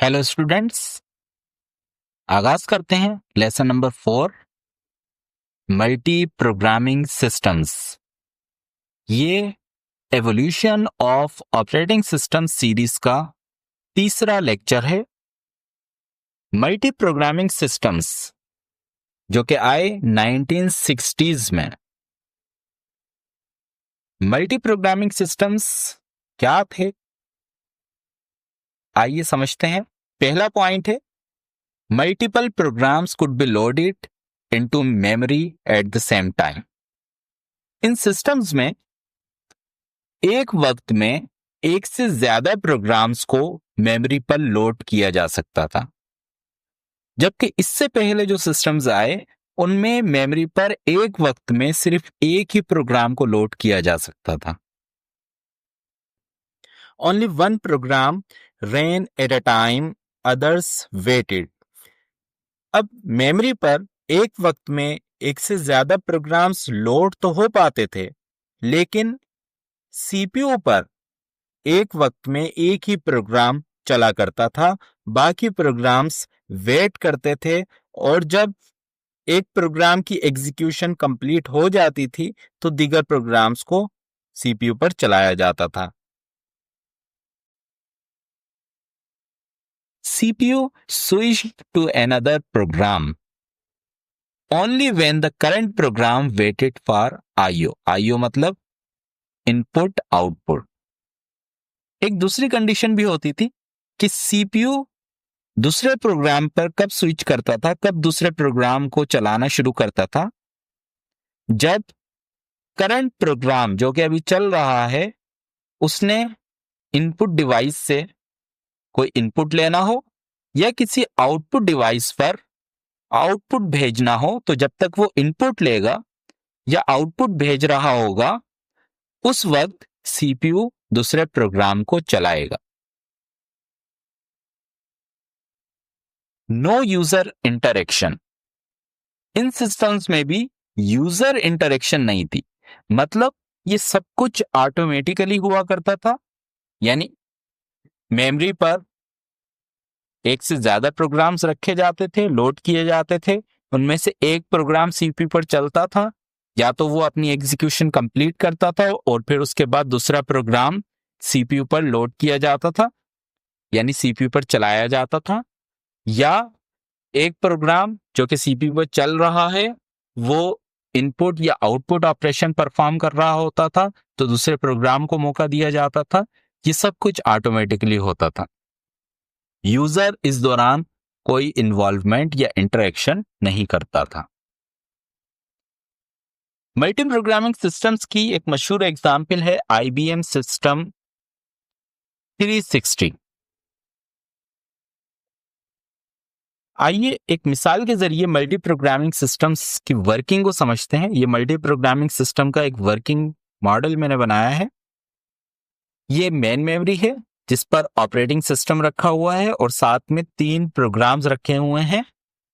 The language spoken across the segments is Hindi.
हेलो स्टूडेंट्स, आगाज करते हैं lesson number 4 multi programming systems. ये evolution of operating system series का तीसरा लेक्चर है। मल्टी प्रोग्रामिंग सिस्टम्स जो कि आए 1960s में। मल्टी प्रोग्रामिंग सिस्टम्स क्या थे, आइए समझते हैं। पहला पॉइंट है multiple programs could be loaded into memory at the same time. इन सिस्टम्स में एक वक्त में एक से ज्यादा प्रोग्राम्स को मेमोरी पर लोड किया जा सकता था, जबकि इससे पहले जो सिस्टम्स आए उनमें मेमोरी पर एक वक्त में सिर्फ एक ही प्रोग्राम को लोड किया जा सकता था। Only one program ran at a time, others waited. अब मेमोरी पर एक वक्त में एक से ज्यादा प्रोग्राम्स लोड तो हो पाते थे, लेकिन सीपीयू पर एक वक्त में एक ही प्रोग्राम चला करता था, बाकी प्रोग्राम्स वेट करते थे और जब एक प्रोग्राम की एग्जीक्यूशन कंप्लीट हो जाती थी तो दीगर प्रोग्राम्स को सीपीयू पर चलाया जाता था। CPU switched to another program only when the current program waited for IO। IO मतलब इनपुट आउटपुट। एक दूसरी कंडीशन भी होती थी कि सीपीयू दूसरे प्रोग्राम पर कब स्विच करता था, कब दूसरे प्रोग्राम को चलाना शुरू करता था, जब करंट प्रोग्राम जो कि अभी चल रहा है उसने इनपुट डिवाइस से कोई इनपुट लेना हो या किसी आउटपुट डिवाइस पर आउटपुट भेजना हो, तो जब तक वो इनपुट लेगा या आउटपुट भेज रहा होगा उस वक्त सीपीयू दूसरे प्रोग्राम को चलाएगा। No user interaction. इन सिस्टम्स में भी यूजर इंटरेक्शन नहीं थी, मतलब ये सब कुछ ऑटोमेटिकली हुआ करता था। यानी मेमोरी पर एक से ज्यादा प्रोग्राम्स रखे जाते थे, लोड किए जाते थे, उनमें से एक प्रोग्राम सीपीयू पर चलता था, या तो वो अपनी एग्जीक्यूशन कंप्लीट करता था और फिर उसके बाद दूसरा प्रोग्राम सीपीयू पर लोड किया जाता था, यानी सीपीयू पर चलाया जाता था, या एक प्रोग्राम जो कि सीपीयू पर चल रहा है वो इनपुट या आउटपुट ऑपरेशन परफॉर्म कर रहा होता था तो दूसरे प्रोग्राम को मौका दिया जाता था। ये सब कुछ ऑटोमेटिकली होता था। यूजर इस दौरान कोई इन्वॉल्वमेंट या इंटरेक्शन नहीं करता था। मल्टी प्रोग्रामिंग सिस्टम्स की एक मशहूर एग्जाम्पल है IBM सिस्टम 360। आइए एक मिसाल के जरिए मल्टी प्रोग्रामिंग सिस्टम्स की वर्किंग को समझते हैं। ये मल्टी प्रोग्रामिंग सिस्टम का एक वर्किंग मॉडल मैंने बनाया है। ये मेन मेमोरी है जिस पर ऑपरेटिंग सिस्टम रखा हुआ है और साथ में 3 प्रोग्राम्स रखे हुए हैं,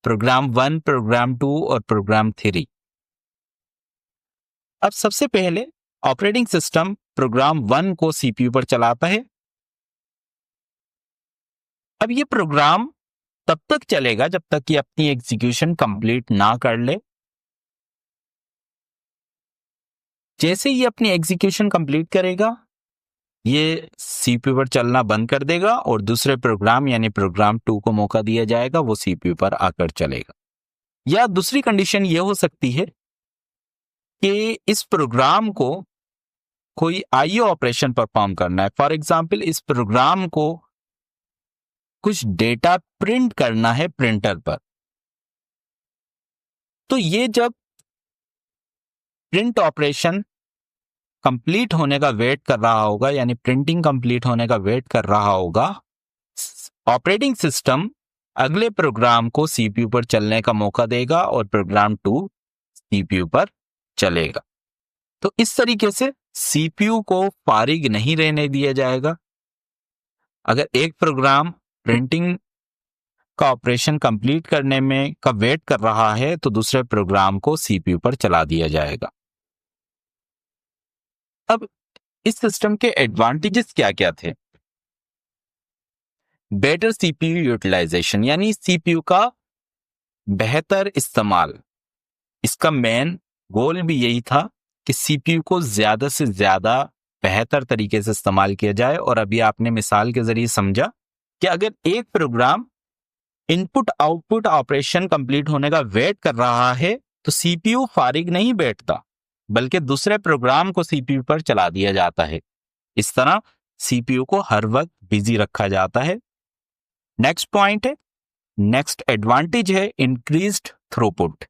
प्रोग्राम 1, प्रोग्राम 2 और प्रोग्राम 3। अब सबसे पहले ऑपरेटिंग सिस्टम प्रोग्राम 1 को सीपीयू पर चलाता है। अब ये प्रोग्राम तब तक चलेगा जब तक कि अपनी एग्जीक्यूशन कंप्लीट ना कर ले। जैसे ही अपनी एग्जीक्यूशन कंप्लीट करेगा ये सीपीयू पर चलना बंद कर देगा और दूसरे प्रोग्राम यानी प्रोग्राम 2 को मौका दिया जाएगा, वो सीपीयू पर आकर चलेगा। या दूसरी कंडीशन ये हो सकती है कि इस प्रोग्राम को कोई आईओ ऑपरेशन परफॉर्म करना है। फॉर एग्जाम्पल इस प्रोग्राम को कुछ डेटा प्रिंट करना है प्रिंटर पर, तो ये जब प्रिंट ऑपरेशन कंप्लीट होने का वेट कर रहा होगा, यानी प्रिंटिंग कंप्लीट होने का वेट कर रहा होगा, ऑपरेटिंग सिस्टम अगले प्रोग्राम को सीपीयू पर चलने का मौका देगा और प्रोग्राम 2 सीपीयू पर चलेगा। तो इस तरीके से सीपीयू को फारिग नहीं रहने दिया जाएगा। अगर एक प्रोग्राम प्रिंटिंग का ऑपरेशन कंप्लीट करने में का वेट कर रहा है तो दूसरे प्रोग्राम को सीपीयू पर चला दिया जाएगा। अब इस सिस्टम के एडवांटेजेस क्या क्या थे? बेटर सीपीयू यूटिलाइजेशन, यानी सीपीयू का बेहतर इस्तेमाल। इसका मेन गोल भी यही था कि सीपीयू को ज्यादा से ज्यादा बेहतर तरीके से इस्तेमाल किया जाए। और अभी आपने मिसाल के जरिए समझा कि अगर एक program input output operation complete होने का वेट कर रहा है तो सीपीयू फारिग नहीं बैठता, बल्कि दूसरे प्रोग्राम को सीपीयू पर चला दिया जाता है। इस तरह सीपीयू को हर वक्त बिजी रखा जाता है। नेक्स्ट पॉइंट है, नेक्स्ट एडवांटेज है इंक्रीज्ड थ्रूपुट।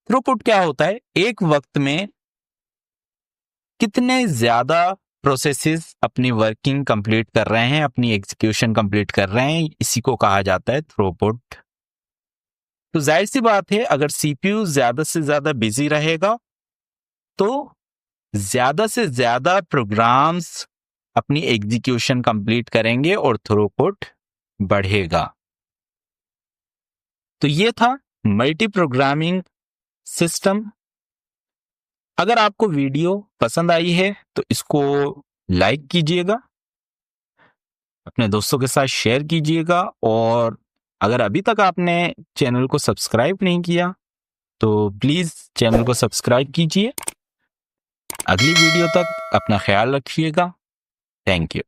थ्रूपुट क्या होता है? एक वक्त में कितने ज्यादा प्रोसेसेस अपनी वर्किंग कंप्लीट कर रहे हैं, अपनी एग्जीक्यूशन कंप्लीट कर रहे हैं, इसी को कहा जाता है थ्रूपुट। तो जाहिर सी बात है, अगर सीपीयू ज्यादा से ज्यादा बिजी रहेगा तो ज्यादा से ज्यादा प्रोग्राम्स अपनी एग्जीक्यूशन कंप्लीट करेंगे और थ्रूपुट बढ़ेगा। तो ये था मल्टी प्रोग्रामिंग सिस्टम। अगर आपको वीडियो पसंद आई है तो इसको लाइक कीजिएगा, अपने दोस्तों के साथ शेयर कीजिएगा, और अगर अभी तक आपने चैनल को सब्सक्राइब नहीं किया तो प्लीज चैनल को सब्सक्राइब कीजिए। अगली वीडियो तक अपना ख्याल रखिएगा। Thank you.